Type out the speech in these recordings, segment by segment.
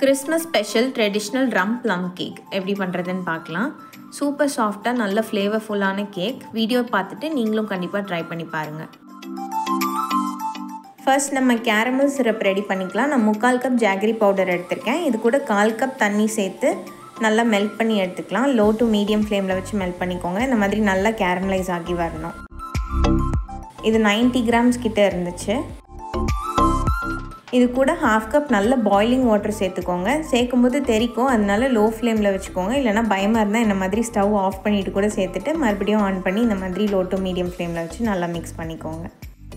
Christmas special traditional ரம் plum cake எப்படி பண்ணுறதுன்னு பார்க்கலாம். சூப்பர் சாஃப்டாக நல்ல ஃப்ளேவர்ஃபுல்லான கேக். வீடியோ பார்த்துட்டு நீங்களும் கண்டிப்பாக ட்ரை பண்ணி பாருங்கள். ஃபர்ஸ்ட் நம்ம கேரமல் சிரப் ரெடி பண்ணிக்கலாம். நான் 3/4 கப் ஜாகரி பவுடர் எடுத்திருக்கேன். இது கூட 1/4 கப் தண்ணி சேர்த்து நல்லா மெல்ட் பண்ணி எடுத்துக்கலாம். லோ டு மீடியம் ஃப்ளேமில் வச்சு மெல்ட் பண்ணிக்கோங்க. இந்த மாதிரி நல்லா கேரமலைஸ் ஆகி வரணும். இது 90 கிராம்ஸ் கிட்ட இருந்துச்சு. இது கூட 1/2 கப் நல்ல பாய்லிங் வாட்டர் சேர்த்துக்கோங்க. சேர்க்கும்போது தெரிக்கும், அதனால லோ ஃப்ளேமில் வச்சுக்கோங்க. இல்லைனா பயமாக இருந்தால் இந்த மாதிரி ஸ்டவ் ஆஃப் பண்ணிவிட்டு கூட சேர்த்துட்டு மறுபடியும் ஆன் பண்ணி இந்த மாதிரி லோ டு மீடியம் ஃப்ளேமில் வச்சு நல்லா மிக்ஸ் பண்ணிக்கோங்க.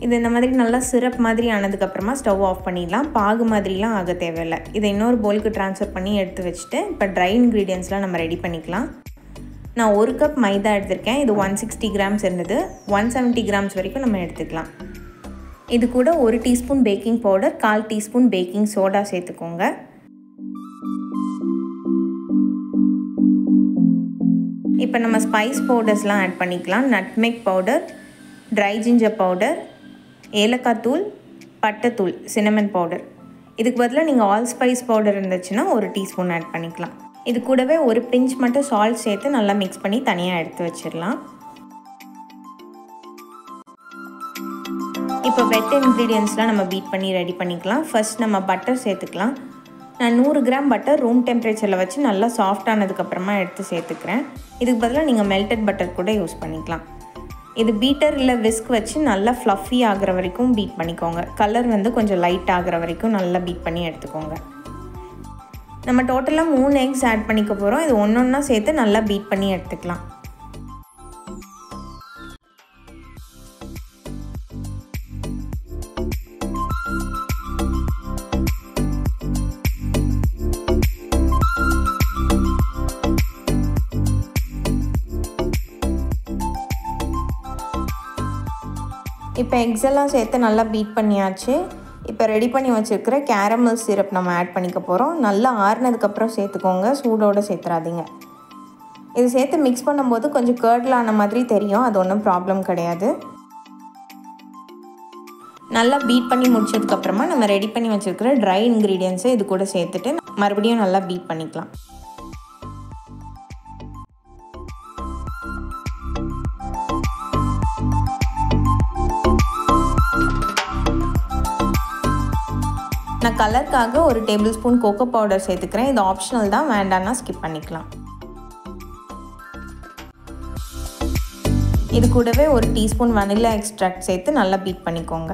இது இந்த மாதிரி நல்லா சிரப் மாதிரி ஆனதுக்கப்புறமா ஸ்டவ் ஆஃப் பண்ணிடலாம். பாகு மாதிரிலாம் ஆக தேவையில்லை. இதை இன்னொரு பவுலுக்கு ட்ரான்ஸ்ஃபர் பண்ணி எடுத்து வச்சுட்டு இப்போ ட்ரை இன்க்ரீடியன்ஸ்லாம் நம்ம ரெடி பண்ணிக்கலாம். நான் 1 கப் மைதா எடுத்திருக்கேன். இது 160 கிராம்ஸ் இருந்தது. 170 கிராம்ஸ் வரைக்கும் நம்ம எடுத்துக்கலாம். இது கூட 1 teaspoon baking powder, 1/4 teaspoon baking soda சேர்த்துக்கோங்க. இப்போ நம்ம ஸ்பைஸ் பவுடர்ஸ்லாம் ஆட் பண்ணிக்கலாம். Nutmeg powder, try ginger powder, ஏலக்காய் தூள், பட்டைத்தூள், சின்னமன் பவுடர். இதுக்கு பதிலாக நீங்கள் ஆல் ஸ்பைஸ் பவுடர் இருந்துச்சுன்னா 1 டீஸ்பூன் ஆட் பண்ணிக்கலாம். இது கூடவே 1 பிஞ்ச் மட்டும் சால்ட் சேர்த்து நல்லா மிக்ஸ் பண்ணி தனியாக எடுத்து வச்சிடலாம். இப்போ வெட் இன்க்ரீடியன்ஸ்லாம் நம்ம பீட் பண்ணி ரெடி பண்ணிக்கலாம். ஃபர்ஸ்ட் நம்ம பட்டர் சேர்த்துக்கலாம். நான் 100 கிராம் பட்டர் ரூம் டெம்பரேச்சரில் வச்சு நல்லா சாஃப்ட் ஆனதுக்கப்புறமா எடுத்து சேர்த்துக்கிறேன். இதுக்கு பதிலாக நீங்கள் மெல்டட் பட்டர் கூட யூஸ் பண்ணிக்கலாம். இது பீட்டர் இல்லை விஸ்க் வச்சு நல்லா ஃப்ளஃபி ஆகிற வரைக்கும் பீட் பண்ணிக்கோங்க. கலர் கொஞ்சம் லைட் ஆகிற வரைக்கும் நல்லா பீட் பண்ணி எடுத்துக்கோங்க. நம்ம டோட்டலாக 3 எக்ஸ் ஆட் பண்ணிக்க போகிறோம். இது ஒன்றா சேர்த்து நல்லா பீட் பண்ணி எடுத்துக்கலாம். இப்போ எக்ஸ் எல்லாம் சேர்த்து நல்லா பீட் பண்ணியாச்சு. இப்போ ரெடி பண்ணி வச்சுருக்கிற கேரமல் சிரப் நம்ம ஆட் பண்ணிக்க போகிறோம். நல்லா ஆறுனதுக்கப்புறம் சேர்த்துக்கோங்க, சூடோடு சேர்த்துறாதீங்க. இது சேர்த்து மிக்ஸ் பண்ணும்போது கொஞ்சம் கர்ட்லான மாதிரி தெரியும், அது ஒன்றும் ப்ராப்ளம் கிடையாது. நல்லா பீட் பண்ணி முடிச்சதுக்கப்புறமா நம்ம ரெடி பண்ணி வச்சுருக்கிற ட்ரை இன்க்ரீடியன்ஸை இது கூட சேர்த்துட்டு மறுபடியும் நல்லா பீட் பண்ணிக்கலாம். நான் கலருக்காக 1 டேபிள் ஸ்பூன் கோகோ பவுடர் சேர்த்துக்கிறேன். இது ஆப்ஷனல் தான், வேண்டாம்னா ஸ்கிப் பண்ணிக்கலாம். இது கூடவே 1 டீஸ்பூன் வனிலா எக்ஸ்ட்ராக்ட் சேர்த்து நல்லா பீட் பண்ணிக்கோங்க.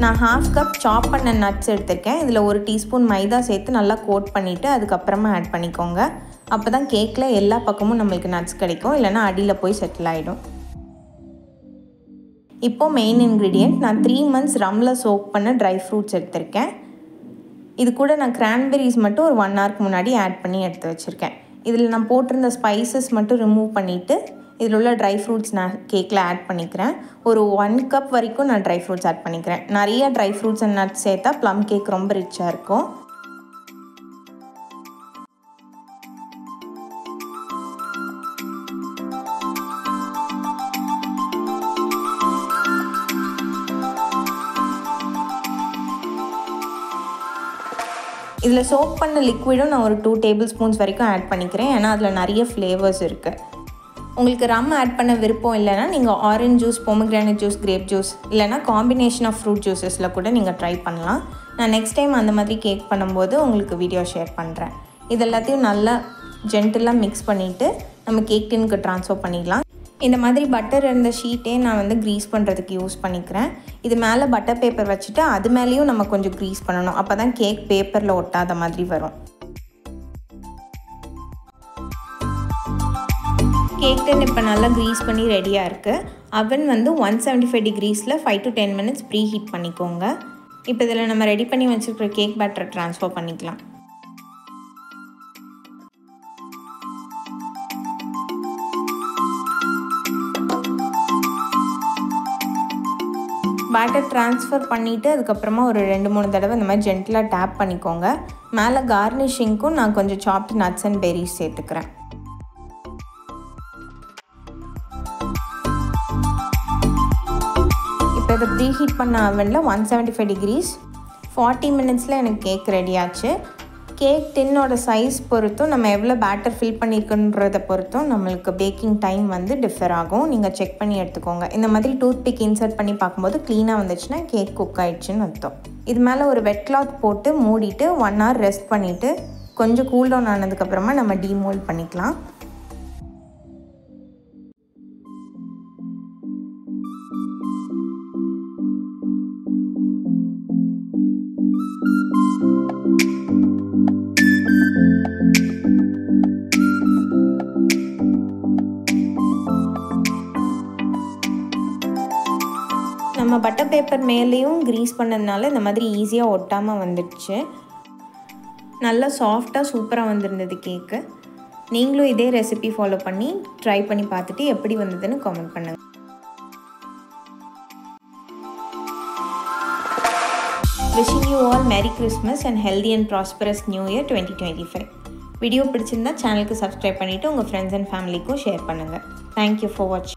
நான் 1/2 கப் சாப் பண்ண நட்ஸ் எடுத்திருக்கேன். இதில் 1 டீஸ்பூன் மைதா சேர்த்து நல்லா கோட் பண்ணிவிட்டு அதுக்கப்புறமா ஆட் பண்ணிக்கோங்க. அப்போ தான் கேக்கில் எல்லா பக்கமும் நம்மளுக்கு நட்ஸ் கிடைக்கும், இல்லைனா அடியில் போய் செட்டில் ஆகிடும். இப்போது மெயின் இன்க்ரீடியண்ட், நான் 3 மந்த்ஸ் ரம்மில் சோக் பண்ண ட்ரை ஃப்ரூட்ஸ் எடுத்திருக்கேன். இது கூட நான் கிரான்பெரிஸ் மட்டும் ஒரு 1 ஹவருக்கு முன்னாடி ஆட் பண்ணி எடுத்து வச்சுருக்கேன். இதில் நான் போட்டிருந்த ஸ்பைசஸ் மட்டும் ரிமூவ் பண்ணிவிட்டு இதில் உள்ள ட்ரை ஃப்ரூட்ஸ் நான் கேக்கில் ஆட் பண்ணிக்கிறேன். ஒரு 1 கப் வரைக்கும் நான் ட்ரை ஃப்ரூட்ஸ் ஆட் பண்ணிக்கிறேன். நிறைய ட்ரை ஃப்ரூட்ஸ் அண்ட் நட்ஸ் சேர்த்தா ப்ளம் கேக் ரொம்ப ரிச்சாக இருக்கும். இதில் சோக் பண்ண லிக்விடும் நான் ஒரு 2 டேபிள் ஸ்பூன்ஸ் வரைக்கும் ஆட் பண்ணிக்கிறேன். ஏன்னா அதில் நிறைய ஃப்ளேவர்ஸ் இருக்குது. உங்களுக்கு ரம் ஆட் பண்ண விருப்பம் இல்லைன்னா நீங்கள் orange juice, pomegranate juice, grape juice இல்லைனா காம்பினேஷன் ஆஃப் ஃப்ரூட் ஜூஸஸில் கூட நீங்கள் ட்ரை பண்ணலாம். நான் நெக்ஸ்ட் டைம் அந்த மாதிரி கேக் பண்ணும்போது உங்களுக்கு வீடியோ ஷேர் பண்ணுறேன். இது எல்லாத்தையும் நல்லா ஜென்டிலாக மிக்ஸ் பண்ணிவிட்டு நம்ம கேக் டின்னுக்கு ட்ரான்ஸ்ஃபர் பண்ணிடலாம். இந்த மாதிரி பட்டர் இருந்த ஷீட்டே நான் க்ரீஸ் பண்ணுறதுக்கு யூஸ் பண்ணிக்கிறேன். இது மேலே பட்டர் பேப்பர் வச்சுட்டு அது மேலேயும் நம்ம கொஞ்சம் க்ரீஸ் பண்ணணும். அப்போ தான் கேக் பேப்பரில் ஒட்டாத மாதிரி வரும். கேக் டின் இப்போ நல்லா க்ரீஸ் பண்ணி ரெடியாக இருக்குது. அவன் 175 டிகிரிஸில் 5 to 10 மினிட்ஸ் ப்ரீ ஹீட் பண்ணிக்கோங்க. இப்போ இதில் நம்ம ரெடி பண்ணி வச்சுருக்கிற கேக் பேட்டரை ட்ரான்ஸ்ஃபர் பண்ணிக்கலாம். பேட்டர் ட்ரான்ஸ்ஃபர் பண்ணிவிட்டு அதுக்கப்புறமா ஒரு 2-3 தடவை இந்த மாதிரி ஜென்டிலாக டேப் பண்ணிக்கோங்க. மேலே கார்னிஷிங்க்கும் நான் கொஞ்சம் சாப்ட் நட்ஸ் அண்ட் பெரிஸ் சேர்த்துக்கிறேன். இப்போ இதை ப்ரீ ஹீட் பண்ண அவனில் 175 degrees 40 மினிட்ஸில் எனக்கு கேக் ரெடி ஆச்சு. கேக் டின்னோட சைஸ் பொறுத்தும் நம்ம எவ்வளோ பேட்டர் ஃபில் பண்ணியிருக்குன்றதை பொறுத்தும் நம்மளுக்கு பேக்கிங் டைம் வந்து டிஃபர் ஆகும். நீங்கள் செக் பண்ணி எடுத்துக்கோங்க. இந்த மாதிரி டூத் பிக் இன்சர்ட் பண்ணி பார்க்கும்போது க்ளீனாக வந்துச்சுன்னா கேக் குக் ஆகிடுச்சின்னு அர்த்தம். இது மேலே ஒரு வெட் கிளாத் போட்டு மூடிட்டு 1 hour ரெஸ்ட் பண்ணிவிட்டு கொஞ்சம் கூல் டவுன் ஆனதுக்கப்புறமா நம்ம டீமோல்ட் பண்ணிக்கலாம். நம்ம பட்டர் பேப்பர் மேலேயும் க்ரீஸ் பண்ணதுனால இந்த மாதிரி ஈஸியாக ஒட்டாமல் வந்துடுச்சு. நல்லா சாஃப்டாக சூப்பராக வந்திருந்தது கேக்கு. நீங்களும் இதே ரெசிபி ஃபாலோ பண்ணி ட்ரை பண்ணி பார்த்துட்டு எப்படி வந்ததுன்னு கமெண்ட் பண்ணுங்கள். Wishing you all Merry Christmas and healthy and prosperous New Year 2025. Video பிடிச்சிருந்தா சேனலுக்கு சப்ஸ்கிரைப் பண்ணிவிட்டு உங்கள் ஃப்ரெண்ட்ஸ் அண்ட் ஃபேமிலிக்கும் ஷேர் பண்ணுங்கள். தேங்க்யூ ஃபார் வாட்சிங்.